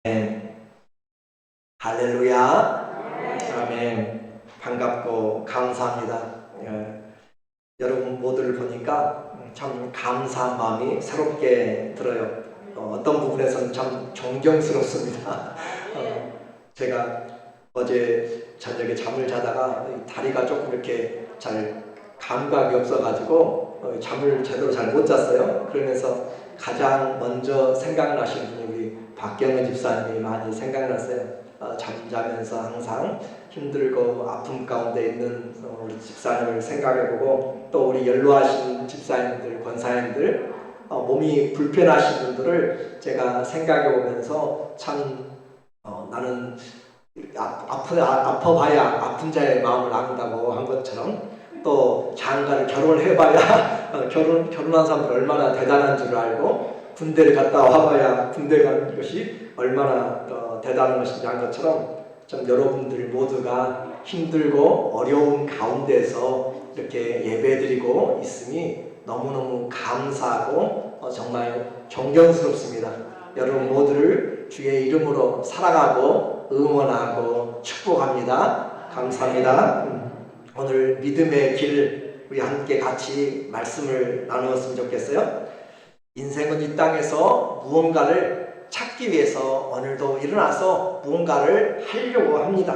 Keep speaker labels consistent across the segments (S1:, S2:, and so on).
S1: 아멘. 할렐루야. 아멘. 반갑고 감사합니다. 여러분 모두를 보니까 참 감사한 마음이 새롭게 들어요. 어떤 부분에서는 참 존경스럽습니다. 제가 어제 저녁에 잠을 자다가 다리가 조금 이렇게 잘 감각이 없어가지고 잠을 제대로 잘 못 잤어요. 그러면서 가장 먼저 생각나신 분이 우리 박경은 집사님이 많이 생각났어요. 잠자면서 항상 힘들고 아픔 가운데 있는 우리 집사님을 생각해보고, 또 우리 연로하신 집사님들, 권사님들, 몸이 불편하신 분들을 제가 생각해보면서 참 나는 아파봐야 아픈 자의 마음을 안다고 한 것처럼, 또 장가를 결혼해봐야 결혼한 사람들 얼마나 대단한 줄 알고, 군대를 갔다 와봐야 군대 가는 것이 얼마나 대단한 것인지 한 것처럼, 좀 여러분들 모두가 힘들고 어려운 가운데서 이렇게 예배드리고 있음이 너무너무 감사하고 정말 존경스럽습니다. 여러분 모두를 주의 이름으로 사랑하고 응원하고 축복합니다. 감사합니다. 오늘 믿음의 길 우리 함께 같이 말씀을 나누었으면 좋겠어요. 인생은 이 땅에서 무언가를 찾기 위해서 오늘도 일어나서 무언가를 하려고 합니다.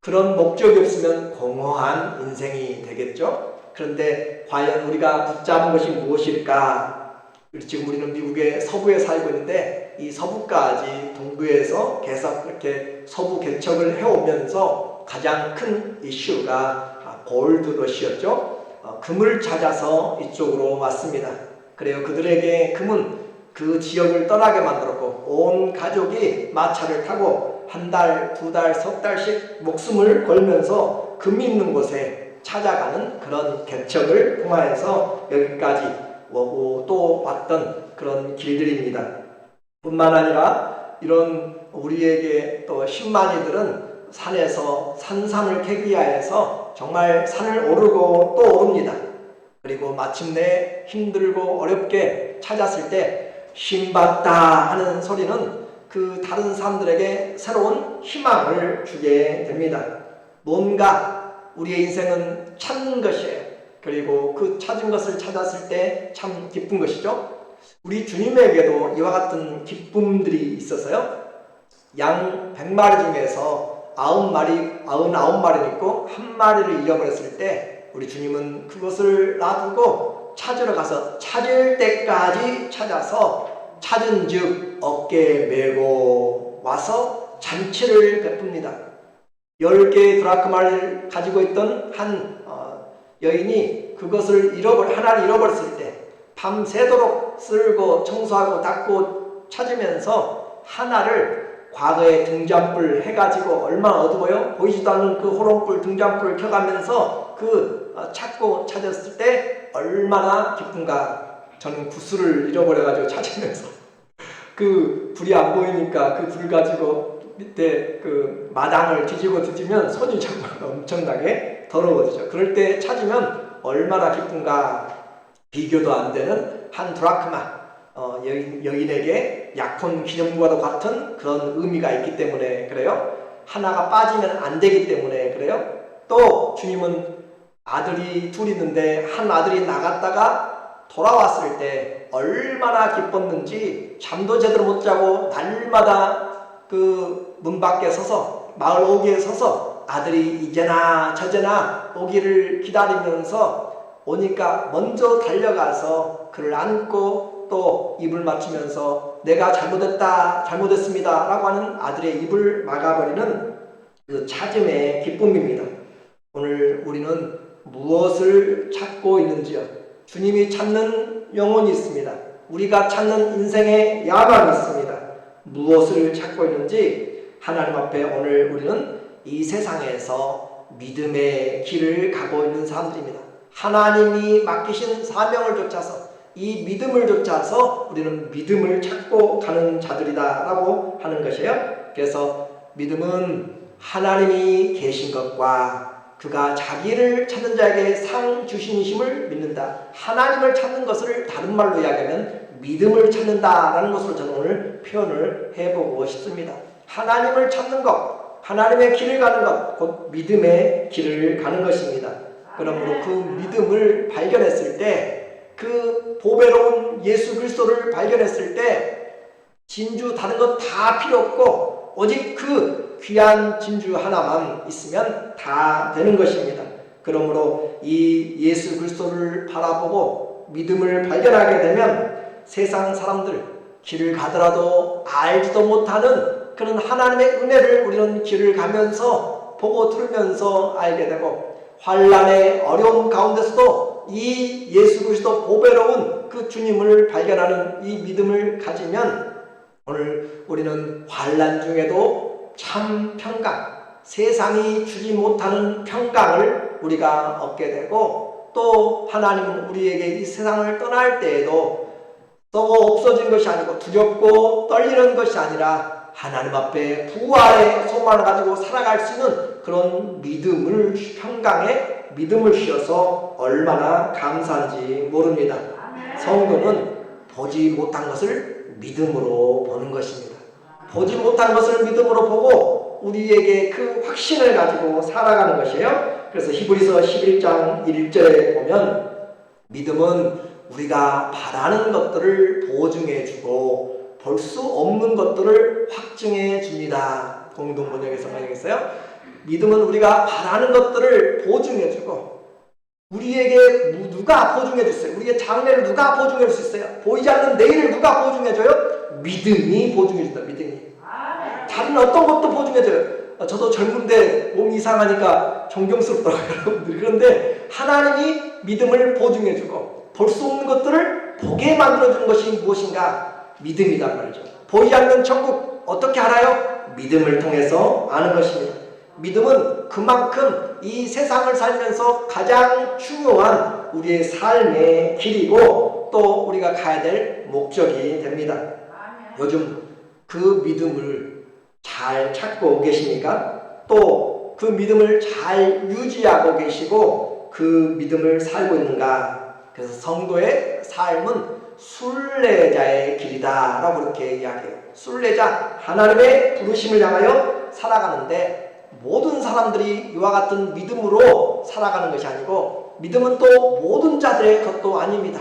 S1: 그런 목적이 없으면 공허한 인생이 되겠죠. 그런데 과연 우리가 붙잡은 것이 무엇일까? 지금 우리는 미국의 서부에 살고 있는데, 이 서부까지 동부에서 계속 이렇게 서부 개척을 해오면서 가장 큰 이슈가 골드러시였죠. 금을 찾아서 이쪽으로 왔습니다. 그래요. 그들에게 금은 그 지역을 떠나게 만들었고, 온 가족이 마차를 타고 한 달, 두 달, 석 달씩 목숨을 걸면서 금이 있는 곳에 찾아가는 그런 개척을 통하여서 여기까지 오고 또 왔던 그런 길들입니다. 뿐만 아니라 이런 우리에게 또 신만이들은 산에서 산삼을 캐기 위하여서 정말 산을 오르고 또 오릅니다. 그리고 마침내 힘들고 어렵게 찾았을 때 신받다 하는 소리는 그 다른 사람들에게 새로운 희망을 주게 됩니다. 뭔가 우리의 인생은 찾는 것이에요. 그리고 그 찾은 것을 찾았을 때 참 기쁜 것이죠. 우리 주님에게도 이와 같은 기쁨들이 있어서요. 양 100마리 중에서 99마리는 있고 한 마리를 잃어버렸을 때 우리 주님은 그것을 놔두고 찾으러 가서 찾을 때까지 찾아서 찾은 즉 어깨에 메고 와서 잔치를 베풉니다. 10개의 드라크마를 가지고 있던 한 여인이 그것을 하나를 잃어버렸을 때 밤새도록 쓸고 청소하고 닦고 찾으면서 하나를 과거에 등잔불 해가지고 얼마나 어두워요? 보이지도 않는 그 호롱불 등잔불을 켜가면서 찾고 찾았을 때 얼마나 기쁜가. 저는 구슬을 잃어버려가지고 찾으면서 그 불이 안 보이니까 그 불 가지고 밑에 그 마당을 뒤지면 손이 정말 엄청나게 더러워지죠. 그럴 때 찾으면 얼마나 기쁜가. 비교도 안 되는 한 드라크마, 여인에게 약혼 기념과도 같은 그런 의미가 있기 때문에 그래요. 하나가 빠지면 안 되기 때문에 그래요. 또 주님은 아들이 둘 있는데 한 아들이 나갔다가 돌아왔을 때 얼마나 기뻤는지 잠도 제대로 못 자고 날마다 그 문 밖에 서서 마을 오기에 서서 아들이 이제나 저제나 오기를 기다리면서 오니까 먼저 달려가서 그를 안고 또 입을 맞추면서 내가 잘못했습니다 라고 하는 아들의 입을 막아버리는 그 찾음의 기쁨입니다. 오늘 우리는 무엇을 찾고 있는지요? 주님이 찾는 영혼이 있습니다. 우리가 찾는 인생의 야망이 있습니다. 무엇을 찾고 있는지 하나님 앞에 오늘 우리는 이 세상에서 믿음의 길을 가고 있는 사람들입니다. 하나님이 맡기신 사명을 좇아서 이 믿음을 좇아서 우리는 믿음을 찾고 가는 자들이다 라고 하는 것이에요. 그래서 믿음은 하나님이 계신 것과 그가 자기를 찾는 자에게 상 주신심을 믿는다. 하나님을 찾는 것을 다른 말로 이야기하면 믿음을 찾는다라는 것으로 저는 오늘 표현을 해보고 싶습니다. 하나님을 찾는 것, 하나님의 길을 가는 것, 곧 믿음의 길을 가는 것입니다. 그러므로 그 믿음을 발견했을 때, 그 보배로운 예수 그리스도를 발견했을 때 진주 다른 것 다 필요 없고 오직 그 귀한 진주 하나만 있으면 다 되는 것입니다. 그러므로 이 예수 그리스도를 바라보고 믿음을 발견하게 되면 세상 사람들 길을 가더라도 알지도 못하는 그런 하나님의 은혜를 우리는 길을 가면서 보고 들으면서 알게 되고, 환난의 어려움 가운데서도 이 예수 그리스도 보배로운 그 주님을 발견하는 이 믿음을 가지면 오늘 우리는 환난 중에도 참 평강, 세상이 주지 못하는 평강을 우리가 얻게 되고, 또 하나님은 우리에게 이 세상을 떠날 때에도 썩어 없어진 것이 아니고 두렵고 떨리는 것이 아니라 하나님 앞에 부활의 소망을 가지고 살아갈 수 있는 그런 믿음을, 평강의 믿음을 주셔서 얼마나 감사한지 모릅니다. 성도는 보지 못한 것을 믿음으로 보는 것입니다. 보지 못한 것을 믿음으로 보고 우리에게 그 확신을 가지고 살아가는 것이에요. 그래서 히브리서 11장 1절에 보면 믿음은 우리가 바라는 것들을 보증해주고 볼 수 없는 것들을 확증해 줍니다. 공동번역에서 번역했어요. 믿음은 우리가 바라는 것들을 보증해주고, 우리에게 누가 보증해줬어요? 우리의 장래를 누가 보증해줄 수 있어요? 보이지 않는 내일을 누가 보증해줘요? 믿음이 보증해준다. 믿음이. 다른 어떤 것도 보증해줘요. 저도 젊은데 몸이 이상하니까 존경스럽더라고요, 여러분들. 그런데 하나님이 믿음을 보증해주고 볼 수 없는 것들을 보게 만들어주는 것이 무엇인가? 믿음이란 말이죠. 보이지 않는 천국 어떻게 알아요? 믿음을 통해서 아는 것입니다. 믿음은 그만큼 이 세상을 살면서 가장 중요한 우리의 삶의 길이고 또 우리가 가야 될 목적이 됩니다. 요즘 그 믿음을 잘 찾고 계십니까? 또 그 믿음을 잘 유지하고 계시고 그 믿음을 살고 있는가? 그래서 성도의 삶은 순례자의 길이다 라고 그렇게 이야기해요. 순례자, 하나님의 부르심을 향하여 살아가는데 모든 사람들이 이와 같은 믿음으로 살아가는 것이 아니고, 믿음은 또 모든 자들의 것도 아닙니다.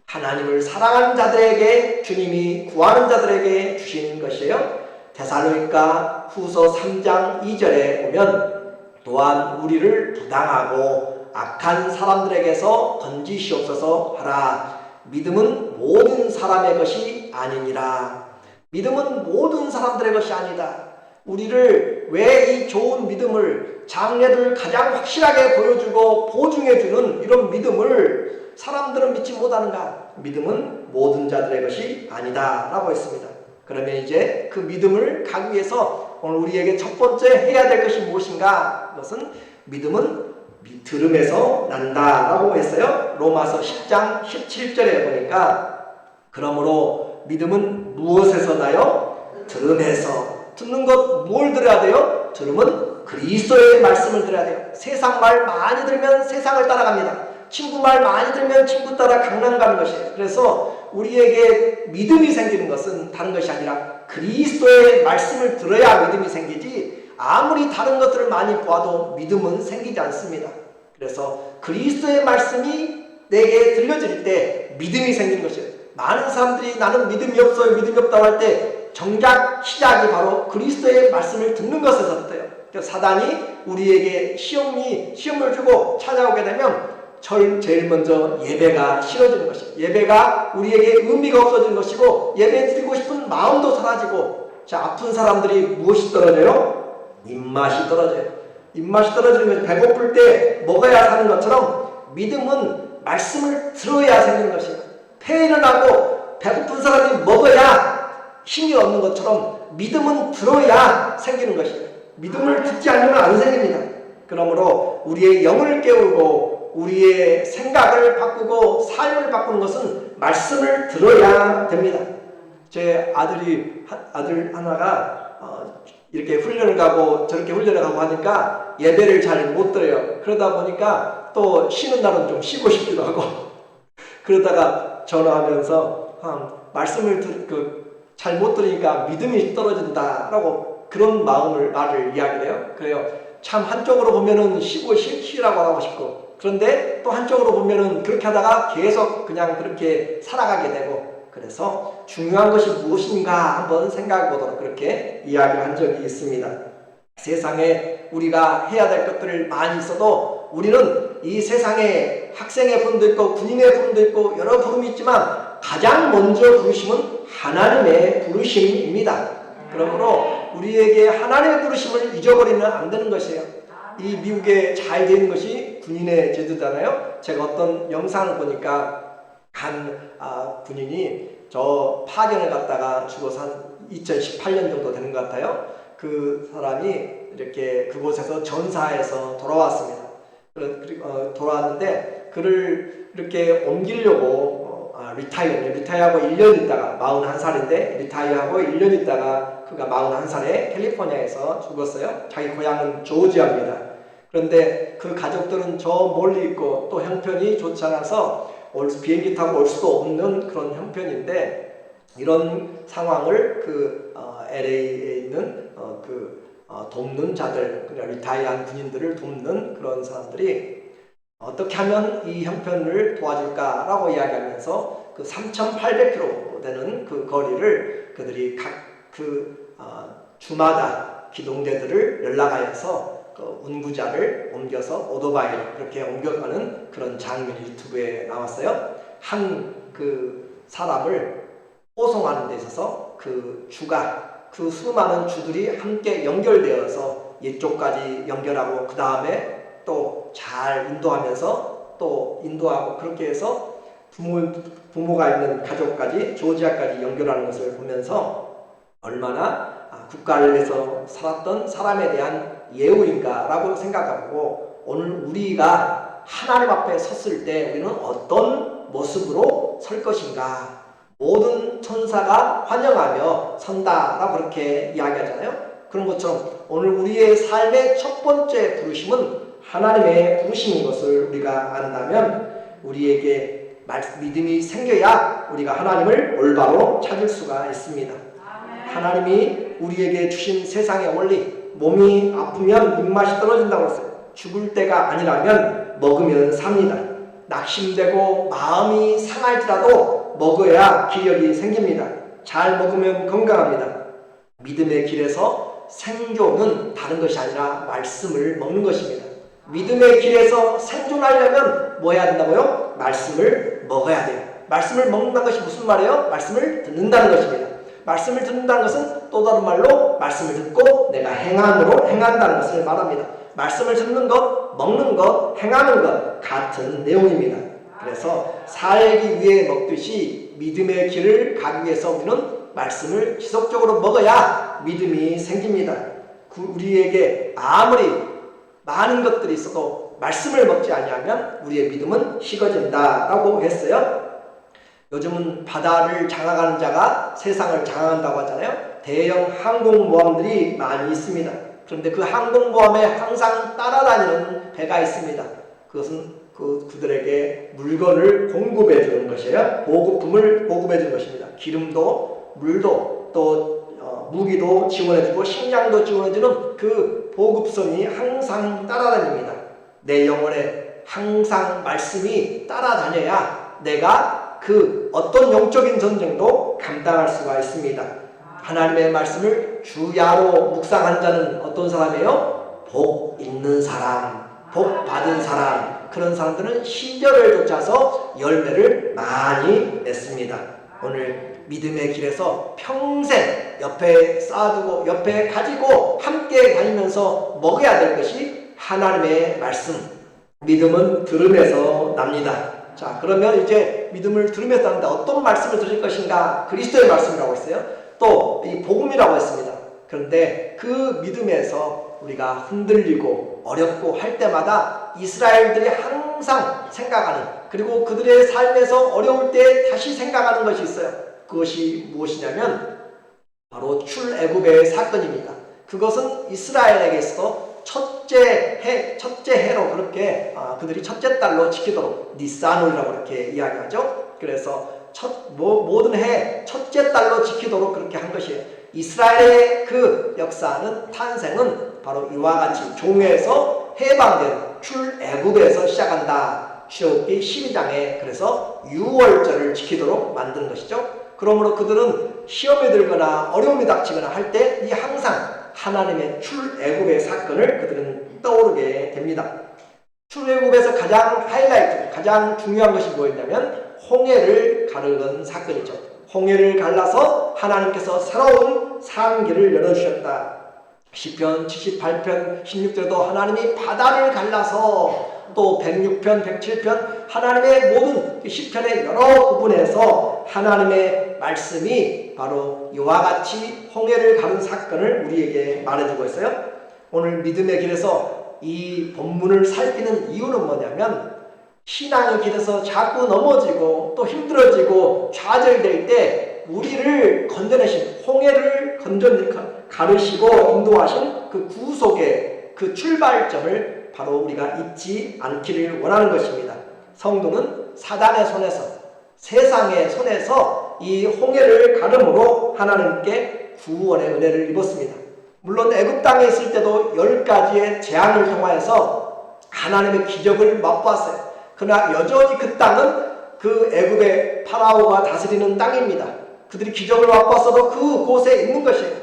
S1: 하나님을 사랑하는 자들에게, 주님이 구하는 자들에게 주시는 것이에요. 데살로니가 후서 3장 2절에 보면 또한 우리를 부당하고 악한 사람들에게서 건지시옵소서 하라. 믿음은 모든 사람의 것이 아니니라. 믿음은 모든 사람들의 것이 아니다. 우리를 왜 이 좋은 믿음을, 장래를 가장 확실하게 보여주고 보증해주는 이런 믿음을 사람들은 믿지 못하는가? 믿음은 모든 자들의 것이 아니다 라고 했습니다. 그러면 이제 그 믿음을 가기 위해서 오늘 우리에게 첫 번째 해야 될 것이 무엇인가? 그것은 믿음은 들음에서 난다 라고 했어요. 로마서 10장 17절에 보니까 그러므로 믿음은 무엇에서 나요? 들음에서. 듣는 것 뭘 들어야 돼요? 들으면 그리스도의 말씀을 들어야 돼요. 세상 말 많이 들으면 세상을 따라갑니다. 친구 말 많이 들으면 친구 따라 강남 가는 것이에요. 그래서 우리에게 믿음이 생기는 것은 다른 것이 아니라 그리스도의 말씀을 들어야 믿음이 생기지, 아무리 다른 것들을 많이 보아도 믿음은 생기지 않습니다. 그래서 그리스도의 말씀이 내게 들려질 때 믿음이 생기는 것이에요. 많은 사람들이 나는 믿음이 없어요, 믿음이 없다고 할 때 정작 시작이 바로 그리스도의 말씀을 듣는 것에서부터요. 사단이 우리에게 시험을 주고 찾아오게 되면 제일 먼저 예배가 싫어지는 것이에요. 예배가 우리에게 의미가 없어지는 것이고, 예배 드리고 싶은 마음도 사라지고, 아픈 사람들이 무엇이 떨어져요? 입맛이 떨어져요. 입맛이 떨어지는 것이 배고플 때 먹어야 사는 것처럼 믿음은 말씀을 들어야 생기는 것입니다. 폐해를 하고 배고픈 사람이 먹어야 힘이 얻는 것처럼 믿음은 들어야 생기는 것이에요. 믿음을 듣지 않으면 안 생깁니다. 그러므로 우리의 영을 깨우고 우리의 생각을 바꾸고 삶을 바꾸는 것은 말씀을 들어야 됩니다. 제 아들 하나가 이렇게 훈련을 가고 저렇게 훈련을 가고 하니까 예배를 잘 못 드려요. 그러다 보니까 또 쉬는 날은 좀 쉬고 싶기도 하고 그러다가 전화하면서 말씀을 잘 못 들으니까 믿음이 떨어진다라고 그런 말을 이야기를 해요. 그래요. 참 한쪽으로 보면은 쉬라고 하고 싶고, 그런데 또 한쪽으로 보면은 그렇게 하다가 계속 그냥 그렇게 살아가게 되고, 그래서 중요한 것이 무엇인가 한번 생각해 보도록 그렇게 이야기한 적이 있습니다. 세상에 우리가 해야 될 것들을 많이 있어도 우리는 이 세상에 학생의 분도 있고 군인의 분도 있고 여러 부름이 있지만 가장 먼저 부르심은 하나님의 부르심입니다. 그러므로 우리에게 하나님의 부르심을 잊어버리면 안 되는 것이에요. 이 미국에 잘 되는 것이 군인의 제도잖아요. 제가 어떤 영상을 보니까 한 군인이 저 파견을 갔다가 죽어서 한 2018년 정도 되는 것 같아요. 그 사람이 이렇게 그곳에서 전사해서 돌아왔습니다. 돌아왔는데 그를 이렇게 옮기려고 리타이어하고 1년 있다가 41살인데 리타이어하고 1년 있다가 그가 41살에 캘리포니아에서 죽었어요. 자기 고향은 조지아입니다. 그런데 그 가족들은 저 멀리 있고 또 형편이 좋지 않아서 비행기 타고 올 수도 없는 그런 형편인데, 이런 상황을 LA에 있는 돕는 자들, 그러니까 리타이어한 군인들을 돕는 그런 사람들이 어떻게 하면 이 형편을 도와줄까라고 이야기하면서 그 3,800km 되는 그 거리를 그들이 주마다 기동대들을 연락하여서 운구자를 옮겨서 오토바이로 그렇게 옮겨가는 그런 장면이 유튜브에 나왔어요. 한 사람을 호송하는 데 있어서 그 수많은 주들이 함께 연결되어서 이쪽까지 연결하고 그 다음에 또 잘 인도하면서 또 인도하고 그렇게 해서 부모가 있는 가족까지 조지아까지 연결하는 것을 보면서 얼마나 국가를 위해서 살았던 사람에 대한 예우인가라고 생각하고, 오늘 우리가 하나님 앞에 섰을 때 우리는 어떤 모습으로 설 것인가, 모든 천사가 환영하며 선다라고 그렇게 이야기하잖아요. 그런 것처럼 오늘 우리의 삶의 첫 번째 부르심은 하나님의 부르심인 것을 우리가 안다면 우리에게 믿음이 생겨야 우리가 하나님을 올바로 찾을 수가 있습니다. 하나님이 우리에게 주신 세상의 원리, 몸이 아프면 입맛이 떨어진다고 했어요. 죽을 때가 아니라면 먹으면 삽니다. 낙심되고 마음이 상할지라도 먹어야 기력이 생깁니다. 잘 먹으면 건강합니다. 믿음의 길에서 생존은 다른 것이 아니라 말씀을 먹는 것입니다. 믿음의 길에서 생존하려면 뭐 해야 된다고요? 말씀을 먹어야 돼요. 말씀을 먹는다는 것이 무슨 말이에요? 말씀을 듣는다는 것입니다. 말씀을 듣는다는 것은 또 다른 말로 말씀을 듣고 내가 행한다는 것을 말합니다. 말씀을 듣는 것, 먹는 것, 행하는 것 같은 내용입니다. 그래서 살기 위해 먹듯이 믿음의 길을 가기 위해서 우리는 말씀을 지속적으로 먹어야 믿음이 생깁니다. 우리에게 아무리 많은 것들이 있어도 말씀을 먹지 아니하면 우리의 믿음은 식어진다라고 했어요. 요즘은 바다를 장악하는 자가 세상을 장악한다고 하잖아요. 대형 항공모함들이 많이 있습니다. 그런데 그 항공모함에 항상 따라다니는 배가 있습니다. 그것은 그들에게 물건을 공급해 주는 것이에요. 보급품을 공급해 주는 것입니다. 기름도, 물도, 또 무기도 지원해주고 식량도 지원해주는 그 보급선이 항상 따라다닙니다. 내 영혼에 항상 말씀이 따라다녀야 내가 그 어떤 영적인 전쟁도 감당할 수가 있습니다. 하나님의 말씀을 주야로 묵상한 자는 어떤 사람이에요? 복 있는 사람, 복 받은 사람, 그런 사람들은 시절을 쫓아서 열매를 많이 맺습니다. 오늘 믿음의 길에서 평생 옆에 쌓아두고 옆에 가지고 함께 다니면서 먹어야 될 것이 하나님의 말씀. 믿음은 들음에서 납니다. 자, 그러면 이제 믿음을 들으면서 하는데 어떤 말씀을 들을 것인가? 그리스도의 말씀이라고 했어요. 또 이 복음이라고 했습니다. 그런데 그 믿음에서 우리가 흔들리고 어렵고 할 때마다 이스라엘들이 항상 생각하는, 그리고 그들의 삶에서 어려울 때 다시 생각하는 것이 있어요. 그것이 무엇이냐면 바로 출애굽의 사건입니다. 그것은 이스라엘에게 있어서 첫째 해로 그렇게 그들이 첫째 달로 지키도록 니산월이라고 이렇게 이야기하죠. 그래서 모든 해 첫째 달로 지키도록 그렇게 한 것이에요. 이스라엘의 그 역사는 탄생은 바로 이와 같이 종에서 해방된 출애굽에서 시작한다. 출애굽기 12장에 그래서 유월절을 지키도록 만든 것이죠. 그러므로 그들은 시험에 들거나 어려움이 닥치거나 할 때 이 항상 하나님의 출애굽의 사건을 그들은 떠오르게 됩니다. 출애굽에서 가장 하이라이트, 가장 중요한 것이 뭐였냐면 홍해를 가르는 사건이죠. 홍해를 갈라서 하나님께서 새로운 산길을 열어주셨다. 시편 78편 16절도 하나님이 바다를 갈라서 또 106편 107편 하나님의 모든 시편의 여러 부분에서 하나님의 말씀이 바로 이와 같이 홍해를 가른 사건을 우리에게 말해주고 있어요. 오늘 믿음의 길에서 이 본문을 살피는 이유는 뭐냐면 신앙의 길에서 자꾸 넘어지고 또 힘들어지고 좌절될 때 우리를 건져내신 홍해를 가르시고 인도하신 그 구속의 그 출발점을 바로 우리가 잊지 않기를 원하는 것입니다. 성도는 사단의 손에서 세상의 손에서 이 홍해를 가름으로 하나님께 구원의 은혜를 입었습니다. 물론 애굽 땅에 있을 때도 10가지의 재앙을 통하여서 하나님의 기적을 맛보았어요. 그러나 여전히 그 땅은 그 애굽의 파라오가 다스리는 땅입니다. 그들이 기적을 맛보았어도 그곳에 있는 것이에요.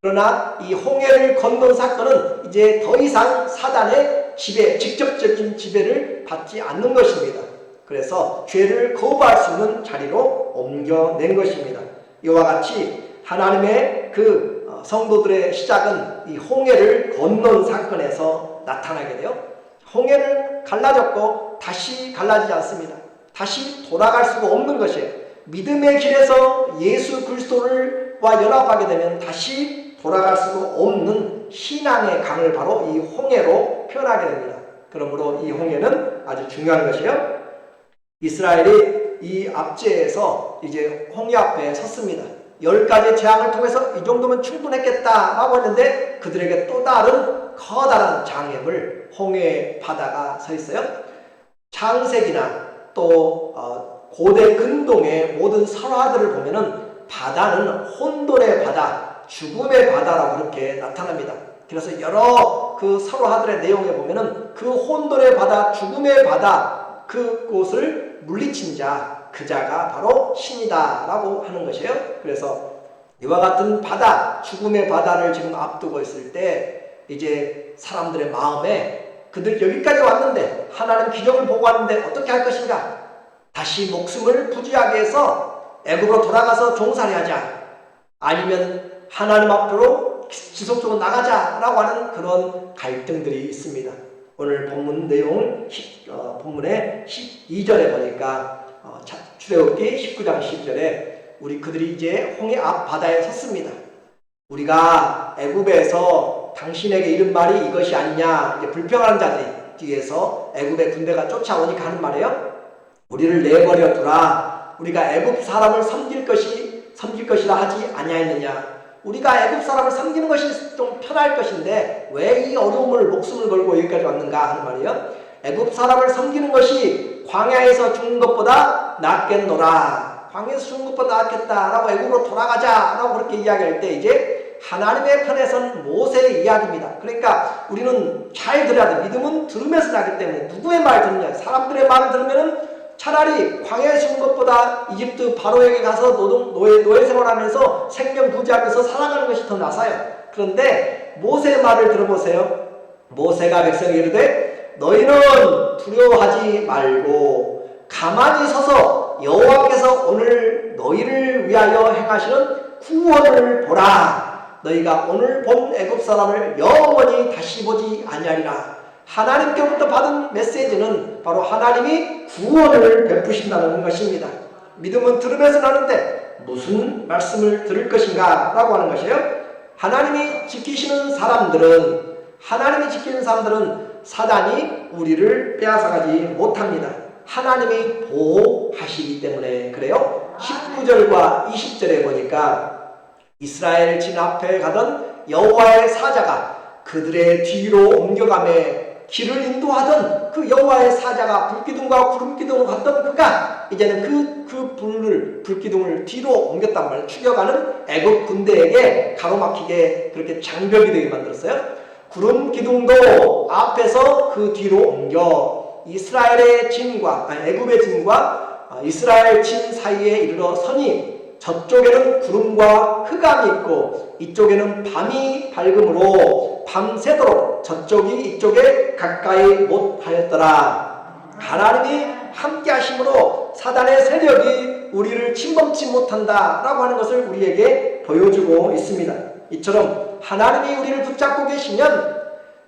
S1: 그러나 이 홍해를 건넌 사건은 이제 더 이상 사단의 지배, 직접적인 지배를 받지 않는 것입니다. 그래서 죄를 거부할 수 있는 자리로 옮겨낸 것입니다. 이와 같이 하나님의 그 성도들의 시작은 이 홍해를 건넌 사건에서 나타나게 돼요. 홍해를 갈라졌고 다시 갈라지지 않습니다. 다시 돌아갈 수가 없는 것이에요. 믿음의 길에서 예수 그리스도와 연합하게 되면 다시 돌아갈 수가 없는 신앙의 강을 바로 이 홍해로 표현하게 됩니다. 그러므로 이 홍해는 아주 중요한 것이에요. 이스라엘이 이 압제에서 이제 홍해 앞에 섰습니다. 10가지 재앙을 통해서 이 정도면 충분했겠다라고 했는데 그들에게 또 다른 커다란 장애물 홍해 바다가 서 있어요. 창세기나 또 고대 근동의 모든 설화들을 보면은 바다는 혼돈의 바다, 죽음의 바다라고 그렇게 나타납니다. 그래서 여러 그 설화들의 내용에 보면은 그 혼돈의 바다, 죽음의 바다 그곳을 물리친 자, 그 자가 바로 신이다 라고 하는 것이에요. 그래서 이와 같은 바다, 죽음의 바다를 지금 앞두고 있을 때 이제 사람들의 마음에 그들 여기까지 왔는데 하나님 기적을 보고 왔는데 어떻게 할 것인가? 다시 목숨을 부지하게 해서 애굽으로 돌아가서 종살이 하자, 아니면 하나님 앞으로 지속적으로 나가자라고 하는 그런 갈등들이 있습니다. 오늘 본문 내용 본문의 12절에 보니까 출애굽기 19장 10절에 그들이 이제 홍해 앞 바다에 섰습니다. 우리가 애굽에서 당신에게 이른 말이 이것이 아니냐, 이제 불평하는 자들이 뒤에서 애굽의 군대가 쫓아오니까 하는 말이에요. 우리를 내버려 두라. 우리가 애굽 사람을 섬길 것이라 하지 아니하였느냐. 우리가 애굽 사람을 섬기는 것이 좀 편할 것인데 왜 이 어려움을 목숨을 걸고 여기까지 왔는가 하는 말이에요. 애굽 사람을 섬기는 것이 광야에서 죽는 것보다 낫겠노라. 광야에서 죽는 것보다 낫겠다라고 애굽으로 돌아가자라고 그렇게 이야기할 때 이제 하나님의 편에서는 모세의 이야기입니다. 그러니까 우리는 잘 들어야 돼. 믿음은 들으면서 나기 때문에 누구의 말 듣느냐. 사람들의 말을 들으면은 차라리 광야에 죽는 것보다 이집트 바로에게 가서 노예 생활하면서 생명 부지하면서 살아가는 것이 더 나아요. 그런데 모세의 말을 들어보세요. 모세가 백성에게 이르되 너희는 두려워하지 말고 가만히 서서 여호와께서 오늘 너희를 위하여 행하시는 구원을 보라. 너희가 오늘 본 애굽 사람을 영원히 다시 보지 아니하리라. 하나님께로부터 받은 메시지는 바로 하나님이 구원을 베푸신다는 것입니다. 믿음은 들으면서 나는데 무슨 말씀을 들을 것인가 라고 하는 것이에요. 하나님이 지키는 사람들은 사단이 우리를 빼앗아가지 못합니다. 하나님이 보호하시기 때문에 그래요. 19절과 20절에 보니까 이스라엘 진 앞에 가던 여호와의 사자가 그들의 뒤로 옮겨가매 길을 인도하던 그 여호와의 사자가 불기둥과 구름기둥으로 갔던 그가 이제는 그 불기둥을 뒤로 옮겼단 말이에요. 추격하는 애굽 군대에게 가로막히게 그렇게 장벽이 되게 만들었어요. 구름기둥도 앞에서 그 뒤로 옮겨 이스라엘의 진과 애굽의 진과 이스라엘 진 사이에 이르러 서니 저쪽에는 구름과 흑암이 있고 이쪽에는 밤이 밝음으로 밤새도록 저쪽이 이쪽에 가까이 못하였더라. 하나님이 함께 하심으로 사단의 세력이 우리를 침범치 못한다 라고 하는 것을 우리에게 보여주고 있습니다. 이처럼 하나님이 우리를 붙잡고 계시면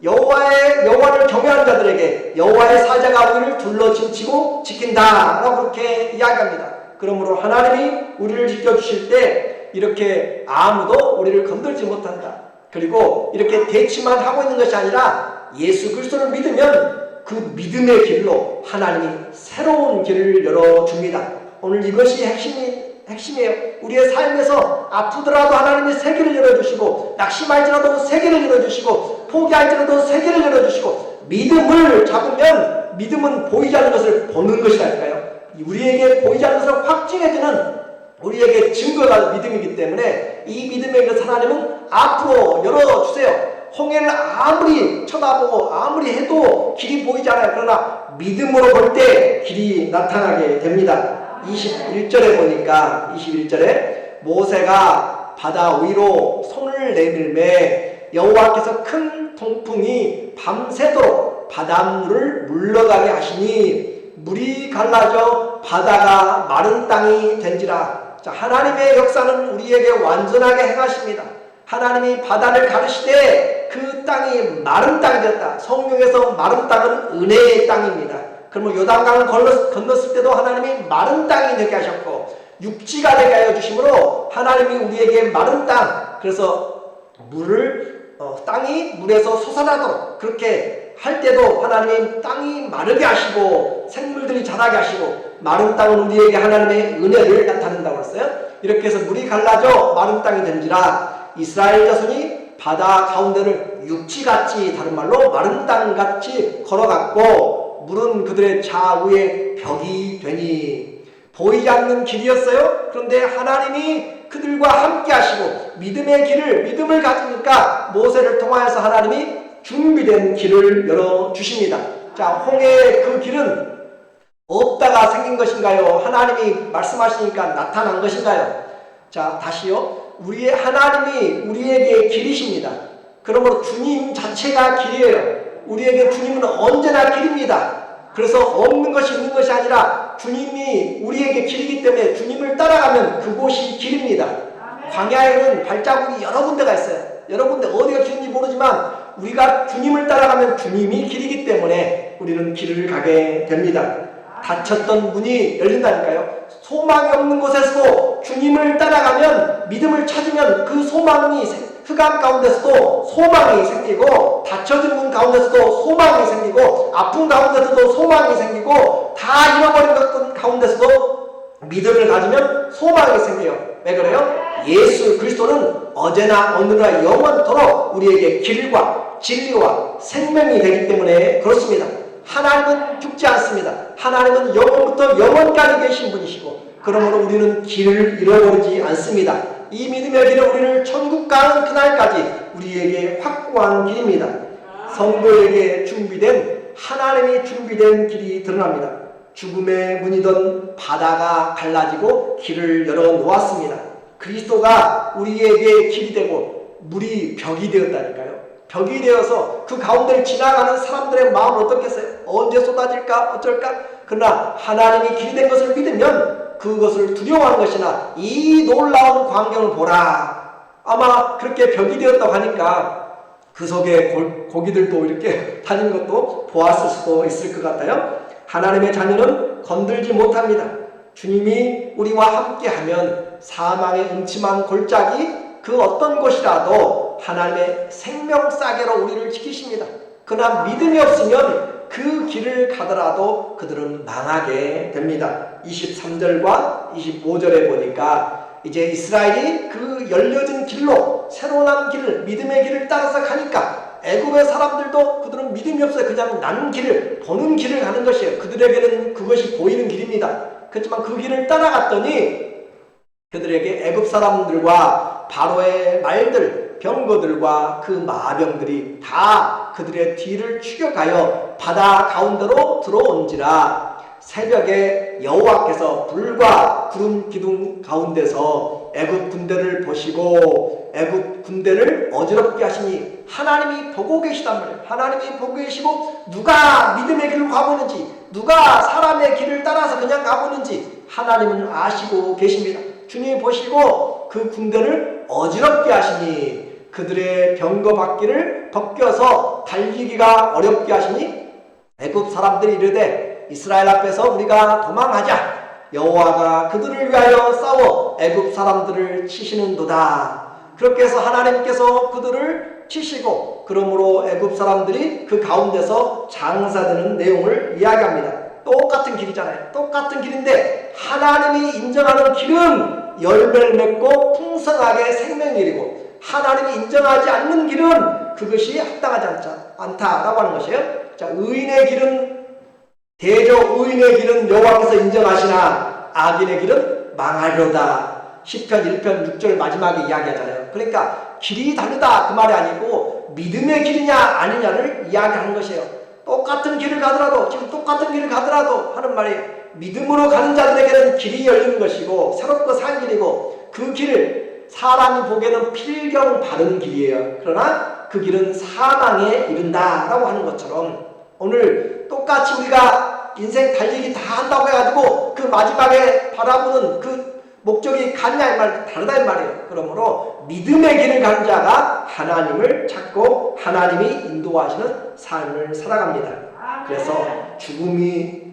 S1: 여호와를 경외하는 자들에게 여호와의 사자가 우리를 둘러 진치고 지킨다 라고 그렇게 이야기합니다. 그러므로 하나님이 우리를 지켜주실 때 이렇게 아무도 우리를 건들지 못한다. 그리고 이렇게 대치만 하고 있는 것이 아니라 예수 그리스도를 믿으면 그 믿음의 길로 하나님이 새로운 길을 열어줍니다. 오늘 이것이 핵심이에요. 우리의 삶에서 아프더라도 하나님이 새 길을 열어주시고 낙심할지라도 새 길을 열어주시고 포기할지라도 새 길을 열어주시고 믿음을 잡으면 믿음은 보이지 않는 것을 보는 것이라니까요. 우리에게 보이지 않는 것을 확증해주는 우리에게 증거가 믿음이기 때문에 이 믿음의 길을 하나님은 앞으로 열어주세요. 홍해를 아무리 쳐다보고 아무리 해도 길이 보이지 않아요. 그러나 믿음으로 볼 때 길이 나타나게 됩니다. 21절에 보니까 21절에 모세가 바다 위로 손을 내밀매 여호와께서 큰 통풍이 밤새도록 바닷물을 물러가게 하시니 물이 갈라져 바다가 마른 땅이 된지라. 자, 하나님의 역사는 우리에게 완전하게 행하십니다. 하나님이 바다를 가르시되 그 땅이 마른 땅이 되었다. 성경에서 마른 땅은 은혜의 땅입니다. 그러면 요단강을 건넜을 때도 하나님이 마른 땅이 되게 하셨고 육지가 되게 하여 주심으로 하나님이 우리에게 마른 땅, 그래서 땅이 물에서 솟아나도록 그렇게 할 때도 하나님이 땅이 마르게 하시고 생물들이 자라게 하시고 마른 땅은 우리에게 하나님의 은혜를 나타낸다고 했어요. 이렇게 해서 물이 갈라져 마른 땅이 된지라. 이스라엘 자손이 바다 가운데를 육지같이, 다른 말로 마른 땅같이 걸어갔고 물은 그들의 좌우에 벽이 되니. 보이지 않는 길이었어요. 그런데 하나님이 그들과 함께 하시고 믿음을 가지니까 모세를 통하여서 하나님이 준비된 길을 열어주십니다. 자, 홍해의 그 길은 없다가 생긴 것인가요? 하나님이 말씀하시니까 나타난 것인가요? 자, 다시요. 하나님이 우리에게 길이십니다. 그러므로 주님 자체가 길이에요. 우리에게 주님은 언제나 길입니다. 그래서 없는 것이 있는 것이 아니라 주님이 우리에게 길이기 때문에 주님을 따라가면 그곳이 길입니다. 광야에는 발자국이 여러 군데가 있어요. 여러 군데 어디가 길인지 모르지만 우리가 주님을 따라가면 주님이 길이기 때문에 우리는 길을 가게 됩니다. 닫혔던 문이 열린다니까요. 소망이 없는 곳에서도 주님을 따라가면, 믿음을 찾으면 그 소망이, 흑암 가운데서도 소망이 생기고, 닫혀진 문 가운데서도 소망이 생기고, 아픈 가운데서도 소망이 생기고, 다 잃어버린 것 가운데서도 믿음을 가지면 소망이 생겨요. 왜 그래요? 예수 그리스도는 어제나 오늘나 영원토록 우리에게 길과 진리와 생명이 되기 때문에 그렇습니다. 하나님은 죽지 않습니다. 하나님은 영원부터 영원까지 계신 분이시고, 그러므로 우리는 길을 잃어버리지 않습니다. 이 믿음의 길은 우리를 천국 가는 그날까지 우리에게 확고한 길입니다. 성도에게 하나님이 준비된 길이 드러납니다. 죽음의 문이던 바다가 갈라지고 길을 열어 놓았습니다. 그리스도가 우리에게 길이 되고 물이 벽이 되었다니까요. 벽이 되어서 그 가운데를 지나가는 사람들의 마음은 어떻겠어요? 언제 쏟아질까? 어쩔까? 그러나 하나님이 길이 된 것을 믿으면 그것을 두려워하는 것이나 이 놀라운 광경을 보라. 아마 그렇게 벽이 되었다고 하니까 그 속에 고기들도 이렇게 다니는 것도 보았을 수도 있을 것 같아요. 하나님의 자녀는 건들지 못합니다. 주님이 우리와 함께하면 사망의 음침한 골짜기 그 어떤 곳이라도 하나님의 생명싸개로 우리를 지키십니다. 그러나 믿음이 없으면 그 길을 가더라도 그들은 망하게 됩니다. 23절과 25절에 보니까 이제 이스라엘이 그 열려진 길로, 새로운 길을, 믿음의 길을 따라서 가니까 애굽의 사람들도 그들은 믿음이 없어요. 그냥 나는 길을, 보는 길을 가는 것이에요. 그들에게는 그것이 보이는 길입니다. 그렇지만 그 길을 따라갔더니 그들에게 애굽 사람들과 바로의 말들, 병거들과 그 마병들이 다 그들의 뒤를 추격하여 바다 가운데로 들어온지라. 새벽에 여호와께서 불과 구름 기둥 가운데서 애굽 군대를 보시고 애굽 군대를 어지럽게 하시니 하나님이 보고 계시단 말이에요. 하나님이 보고 계시고 누가 믿음의 길을 가고 있는지, 누가 사람의 길을 따라서 그냥 가고 있는지 하나님은 아시고 계십니다. 주님이 보시고 그 군대를 어지럽게 하시니 그들의 병거 바퀴를 벗겨서 달리기가 어렵게 하시니 애굽 사람들이 이르되 이스라엘 앞에서 우리가 도망하자. 여호와가 그들을 위하여 싸워 애굽 사람들을 치시는도다. 그렇게 해서 하나님께서 그들을 치시고 그러므로 애굽 사람들이 그 가운데서 장사되는 내용을 이야기합니다. 똑같은 길이잖아요. 똑같은 길인데 하나님이 인정하는 길은 열매를 맺고 풍성하게 생명의 길이고 하나님이 인정하지 않는 길은 그것이 합당하지 않다라고 하는 것이에요. 자, 의인의 길은 대저 의인의 길은 여호와께서 인정하시나 악인의 길은 망하려다. 시편 1편 6절 마지막에 이야기하잖아요. 그러니까 길이 다르다 그 말이 아니고 믿음의 길이냐 아니냐를 이야기하는 것이에요. 똑같은 길을 가더라도, 지금 똑같은 길을 가더라도 하는 말이 믿음으로 가는 자들에게는 길이 열리는 것이고 새롭고 산 길이고 그 길을 사람이 보기에는 필경 바른 길이에요. 그러나 그 길은 사망에 이른다라고 하는 것처럼 오늘 똑같이 우리가 인생 달리기 다 한다고 해가지고 그 마지막에 바라보는 그 목적이 같냐 이 말, 다르다 이 말이에요. 그러므로 믿음의 길을 가는 자가 하나님을 찾고 하나님이 인도하시는 삶을 살아갑니다. 그래서 죽음이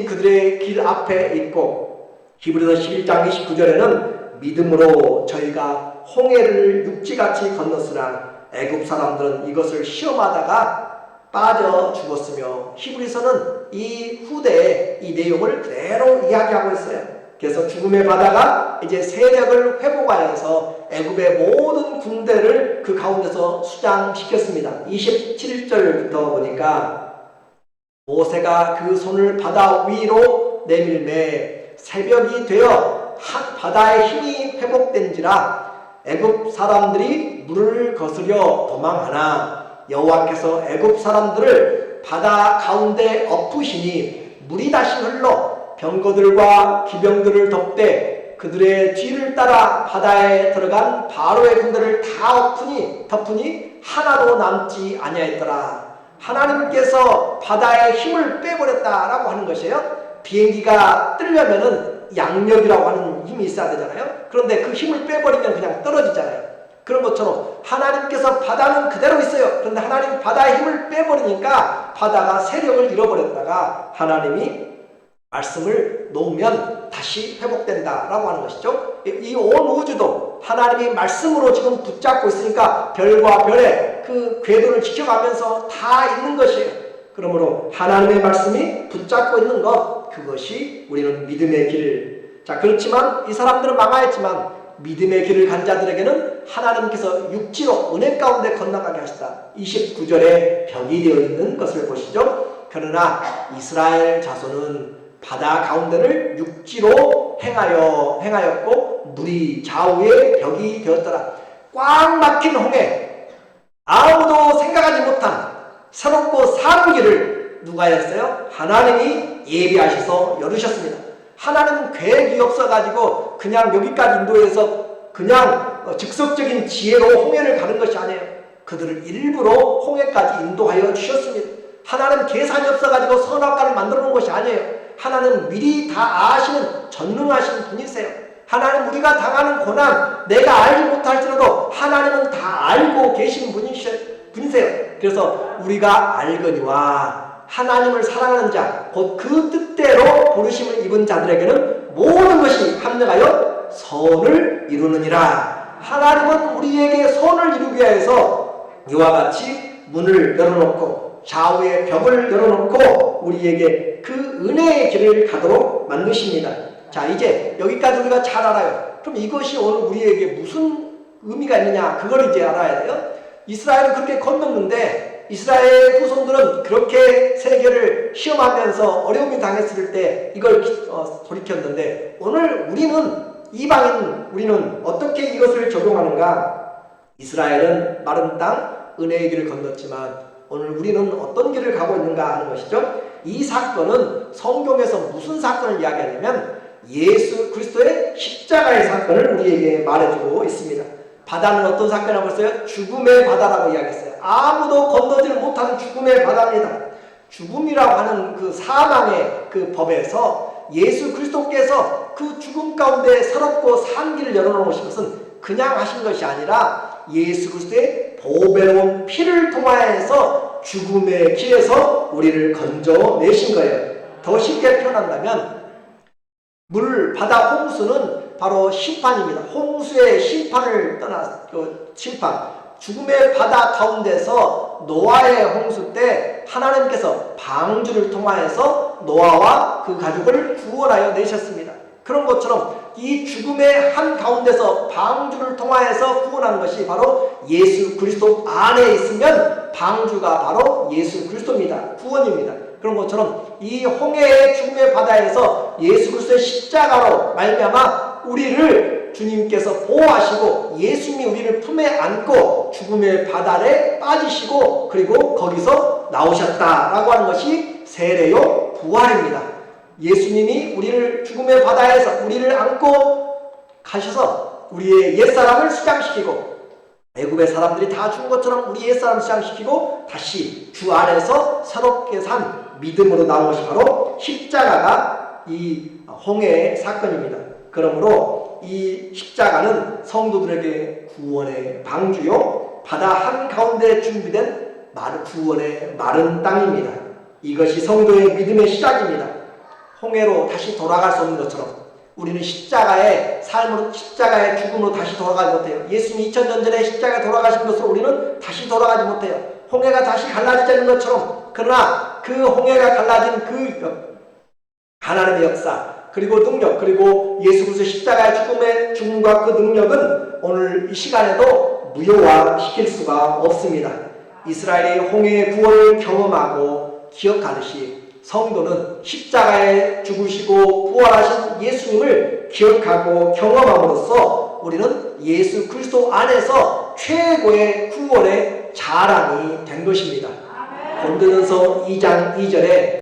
S1: 그들의 길 앞에 있고 히브리서 11장 29절에는 믿음으로 저희가 홍해를 육지같이 건넜으나 애굽 사람들은 이것을 시험하다가 빠져 죽었으며 히브리서는 이 후대에 이 내용을 그대로 이야기하고 있어요. 그래서 죽음의 바다가 이제 세력을 회복하여서 애굽의 모든 군대를 그 가운데서 수장시켰습니다. 27절부터 보니까 모세가 그 손을 바다 위로 내밀매 새벽이 되어 바다의 힘이 회복된지라 애굽 사람들이 물을 거스려 도망하나 여호와께서 애굽 사람들을 바다 가운데 엎으시니 물이 다시 흘러 병거들과 기병들을 덮되 그들의 뒤를 따라 바다에 들어간 바로의 군대를 다 덮으니 하나도 남지 아니하였더라. 하나님께서 바다의 힘을 빼버렸다라고 하는 것이에요. 비행기가 뜨려면은 양력이라고 하는 힘이 있어야 되잖아요. 그런데 그 힘을 빼버리면 그냥 떨어지잖아요. 그런 것처럼 하나님께서 바다는 그대로 있어요. 그런데 하나님 바다의 힘을 빼버리니까 바다가 세력을 잃어버렸다가 하나님이 말씀을 놓으면 다시 회복된다라고 하는 것이죠. 이 온 우주도 하나님이 말씀으로 지금 붙잡고 있으니까 별과 별의 그 궤도를 지켜가면서 다 있는 것이에요. 그러므로 하나님의 말씀이 붙잡고 있는 것, 그것이 우리는 믿음의 길. 자, 그렇지만 이 사람들은 망하였지만 믿음의 길을 간 자들에게는 하나님께서 육지로 은혜 가운데 건너가게 하시다. 29절에 벽이 되어 있는 것을 보시죠. 그러나 이스라엘 자손은 바다 가운데를 육지로 행하였고 물이 좌우에 벽이 되었더라. 꽉 막힌 홍해, 아무도 생각하지 못한 새롭고 산 길을 누가 했어요? 하나님이 예비하셔서 열으셨습니다. 하나님은 계획이 없어가지고 그냥 여기까지 인도해서 그냥 즉석적인 지혜로 홍해를 가는 것이 아니에요. 그들을 일부러 홍해까지 인도하여 주셨습니다. 하나님 계산이 없어가지고 선악과를 만들어 놓은 것이 아니에요. 하나님 미리 다 아시는 전능하신 분이세요. 하나님 우리가 당하는 고난 내가 알지 못할지라도 하나님은 다 알고 계신 분이세요. 그래서 우리가 알거니와 하나님을 사랑하는 자 곧 그 뜻대로 부르심을 입은 자들에게는 모든 것이 합력하여 선을 이루느니라. 하나님은 우리에게 선을 이루기 위해서 이와 같이 문을 열어놓고 좌우의 벽을 열어놓고 우리에게 그 은혜의 길을 가도록 만드십니다. 자, 이제 여기까지 우리가 잘 알아요. 그럼 이것이 오늘 우리에게 무슨 의미가 있느냐, 그걸 이제 알아야 돼요. 이스라엘은 그렇게 건넜는데 이스라엘 후손들은 그렇게 세계를 시험하면서 어려움이 당했을 때 이걸 돌이켰는데 오늘 우리는 이방인 우리는 어떻게 이것을 적용하는가? 이스라엘은 마른 땅 은혜의 길을 건넜지만 오늘 우리는 어떤 길을 가고 있는가 하는 것이죠. 이 사건은 성경에서 무슨 사건을 이야기하냐면 예수 그리스도의 십자가의 사건을 우리에게 말해주고 있습니다. 바다는 어떤 사건이라고 했어요? 죽음의 바다라고 이야기했어요. 아무도 건너지를 못하는 죽음의 바다입니다. 죽음이라고 하는 그 사망의 그 법에서 예수 그리스도께서 그 죽음 가운데 새롭고 산 길을 열어놓으신 것은 그냥 하신 것이 아니라 예수 그리스도의 보배로운 피를 통하여서 죽음의 길에서 우리를 건져내신 거예요. 더 쉽게 표현한다면 바다 홍수는 바로 심판입니다. 홍수의 심판을 심판. 죽음의 바다 가운데서 노아의 홍수 때 하나님께서 방주를 통하여서 노아와 그 가족을 구원하여 내셨습니다. 그런 것처럼 이 죽음의 한 가운데서 방주를 통하여서 구원하는 것이 바로 예수 그리스도 안에 있으면 방주가 바로 예수 그리스도입니다. 구원입니다. 그런 것처럼 이 홍해의 죽음의 바다에서 예수 그리스도의 십자가로 말미암아 우리를 주님께서 보호하시고 예수님이 우리를 품에 안고 죽음의 바다에 빠지시고 그리고 거기서 나오셨다라고 하는 것이 세례요 부활입니다. 예수님이 우리를 죽음의 바다에서 우리를 안고 가셔서 우리의 옛사람을 수장시키고 애굽의 사람들이 다 죽은 것처럼 우리 옛사람을 수장시키고 다시 주 안에서 새롭게 산 믿음으로 나온 것이 바로 십자가가 이 홍해의 사건입니다. 그러므로 이 십자가는 성도들에게 구원의 방주요 바다 한가운데 준비된 구원의 마른 땅입니다. 이것이 성도의 믿음의 시작입니다. 홍해로 다시 돌아갈 수 없는 것처럼 우리는 십자가의 삶으로 십자가의 죽음으로 다시 돌아가지 못해요. 예수님이 2000년 전에 십자가에 돌아가신 것으로 우리는 다시 돌아가지 못해요. 홍해가 다시 갈라지지 않는 것처럼 그러나 그 홍해가 갈라진 그 하나님의 역사 그리고 능력 그리고 예수 그리스도 십자가의 죽음과 그 능력은 오늘 이 시간에도 무효화시킬 수가 없습니다. 이스라엘이 홍해의 구원을 경험하고 기억하듯이 성도는 십자가에 죽으시고 부활하신 예수님을 기억하고 경험함으로써 우리는 예수 그리스도 안에서 최고의 구원의 자랑이 된 것입니다. 고린도전서 2장 2절에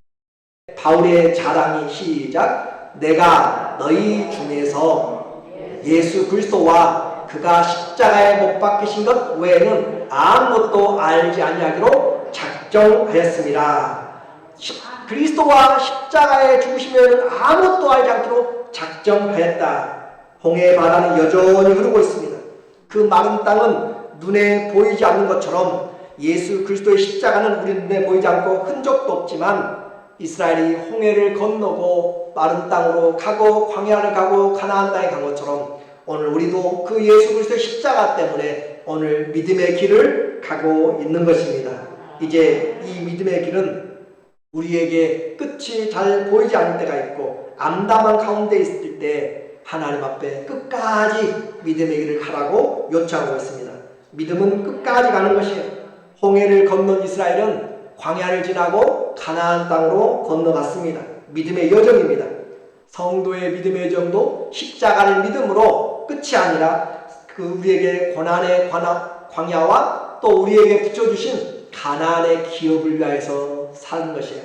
S1: 바울의 자랑이 시작. 내가 너희 중에서 예수 그리스도와 그가 십자가에 못 박히신 것 외에는 아무것도 알지 아니하기로 작정하였습니다. 그리스도와 십자가에 죽으시면 아무것도 알지 않기로 작정하였다. 홍해의 바다는 여전히 흐르고 있습니다. 그 마른 땅은 눈에 보이지 않는 것처럼 예수 그리스도의 십자가는 우리 눈에 보이지 않고 흔적도 없지만 이스라엘이 홍해를 건너고 마른 땅으로 가고 광야를 가고 가나안 땅에 간 것처럼 오늘 우리도 그 예수 그리스도의 십자가 때문에 오늘 믿음의 길을 가고 있는 것입니다. 이제 이 믿음의 길은 우리에게 끝이 잘 보이지 않을 때가 있고 암담한 가운데 있을 때 하나님 앞에 끝까지 믿음의 길을 가라고 요청하고 있습니다. 믿음은 끝까지 가는 것이에요. 홍해를 건넌 이스라엘은 광야를 지나고 가나안 땅으로 건너갔습니다. 믿음의 여정입니다. 성도의 믿음의 여정도 십자가를 믿음으로 끝이 아니라 그 우리에게 고난의 광야와 또 우리에게 붙여주신 가나안의 기업을 위하여서 사는 것이에요.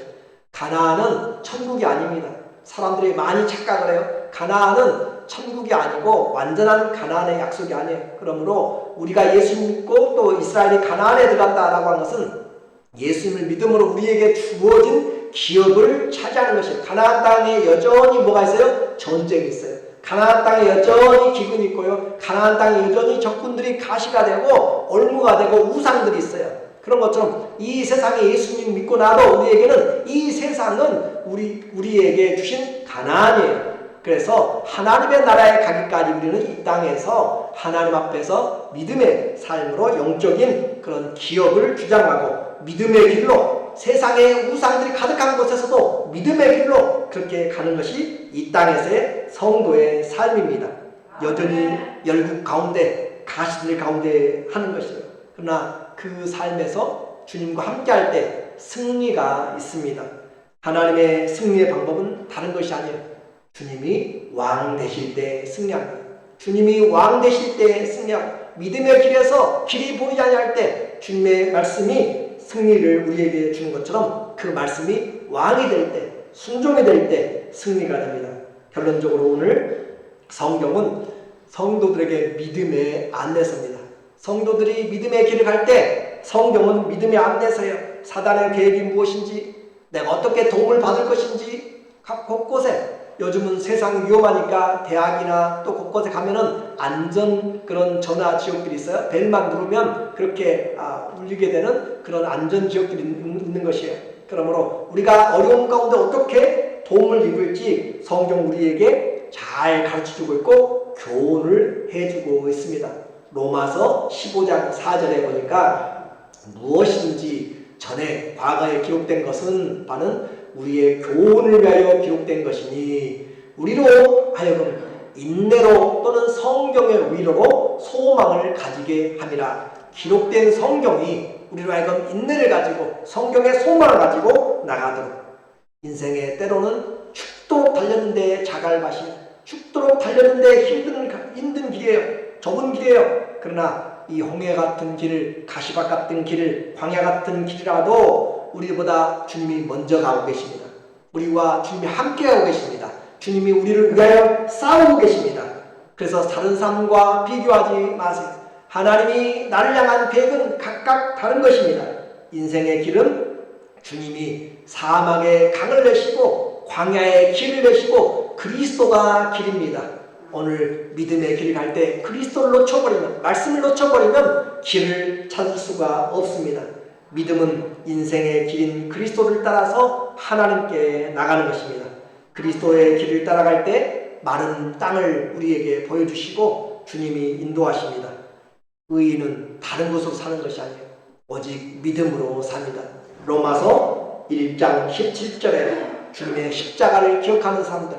S1: 가나안은 천국이 아닙니다. 사람들이 많이 착각을 해요. 가나안은 천국이 아니고 완전한 가나안의 약속이 아니에요. 그러므로 우리가 예수 믿고 또 이스라엘이 가나안에 들어갔다라고 하는 것은 예수님을 믿음으로 우리에게 주어진 기업을 차지하는 것이에요. 가나안 땅에 여전히 뭐가 있어요? 전쟁이 있어요. 가나안 땅에 여전히 기근이 있고요. 가나안 땅에 여전히 적군들이 가시가 되고 올무가 되고 우상들이 있어요. 그런 것처럼 이 세상에 예수님 믿고 나도 우리에게는 이 세상은 우리에게 주신 가나안이에요. 그래서 하나님의 나라에 가기까지 우리는 이 땅에서 하나님 앞에서 믿음의 삶으로 영적인 그런 기업을 주장하고 믿음의 길로 세상에 우상들이 가득한 곳에서도 믿음의 길로 그렇게 가는 것이 이 땅에서의 성도의 삶입니다. 여전히 열국 가운데 가시들 가운데 하는 것이에요. 그러나 그 삶에서 주님과 함께할 때 승리가 있습니다. 하나님의 승리의 방법은 다른 것이 아니에요. 주님이 왕 되실 때 승리합니다. 주님이 왕 되실 때 승리하고 믿음의 길에서 길이 보이지 아니할 때 주님의 말씀이 승리를 우리에게 주는 것처럼 그 말씀이 왕이 될 때, 순종이 될 때 승리가 됩니다. 결론적으로 오늘 성경은 성도들에게 믿음의 안내서입니다. 성도들이 믿음의 길을 갈 때 성경은 믿음의 안내서예요. 사단의 계획이 무엇인지, 내가 어떻게 도움을 받을 것인지 각 곳곳에, 요즘은 세상이 위험하니까 대학이나 또 곳곳에 가면은 안전 그런 전화 지역들이 있어요. 벨만 누르면 그렇게 울리게 되는 그런 안전 지역들이 있는 것이에요. 그러므로 우리가 어려운 가운데 어떻게 도움을 입을지 성경 우리에게 잘 가르쳐주고 있고 교훈을 해주고 있습니다. 로마서 15장 4절에 보니까 무엇인지 전에 과거에 기록된 것은 바는 우리의 교훈을 위하여 기록된 것이니 우리로 하여금 인내로 또는 성경의 위로로 소망을 가지게 함이라. 기록된 성경이 우리로 하여금 인내를 가지고 성경의 소망을 가지고 나가도록, 인생에 때로는 죽도록 달렸는데 자갈밭이, 죽도록 달렸는데 힘든 길이에요. 좁은 길이에요. 그러나 이 홍해 같은 길, 가시밭 같은 길, 광야 같은 길이라도 우리보다 주님이 먼저 가고 계십니다. 우리와 주님이 함께하고 계십니다. 주님이 우리를 위하여 싸우고 계십니다. 그래서 다른 사람과 비교하지 마세요. 하나님이 나를 향한 계획은 각각 다른 것입니다. 인생의 길은 주님이 사막에 강을 내시고 광야에 길을 내시고 그리스도가 길입니다. 오늘 믿음의 길을 갈 때 그리스도를 놓쳐버리면, 말씀을 놓쳐버리면 길을 찾을 수가 없습니다. 믿음은 인생의 길인 그리스도를 따라서 하나님께 나가는 것입니다. 그리스도의 길을 따라갈 때 마른 땅을 우리에게 보여주시고 주님이 인도하십니다. 의인은 다른 곳으로 사는 것이 아니에요. 오직 믿음으로 삽니다. 로마서 1장 17절에 주님의 십자가를 기억하는 사람들,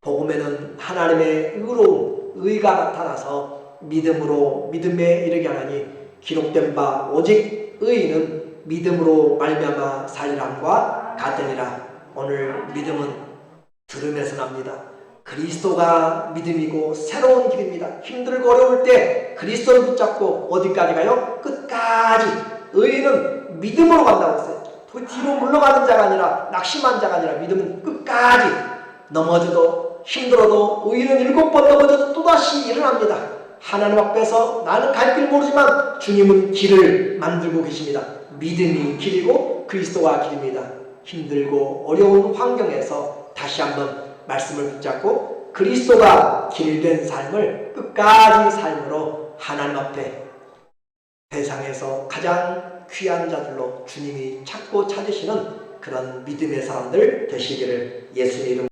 S1: 복음에는 하나님의 의로움, 의가 나타나서 믿음으로 믿음에 이르게 하나니 기록된 바 오직 의인은 믿음으로 말미암아 살리람과 같으니라. 오늘 믿음은 들음에서 납니다. 그리스도가 믿음이고 새로운 길입니다. 힘들고 어려울 때 그리스도를 붙잡고 어디까지 가요? 끝까지. 의인은 믿음으로 간다고 했어요. 뒤로 물러가는 자가 아니라, 낙심한 자가 아니라 믿음은 끝까지. 넘어져도 힘들어도 의인은 7번 넘어져도 또다시 일어납니다. 하나님 앞에서 나는 갈 길 모르지만 주님은 길을 만들고 계십니다. 믿음이 길이고 그리스도가 길입니다. 힘들고 어려운 환경에서 다시 한번 말씀을 붙잡고 그리스도가 길된 삶을 끝까지 삶으로 하나님 앞에 세상에서 가장 귀한 자들로 주님이 찾고 찾으시는 그런 믿음의 사람들 되시기를 예수님 이름으로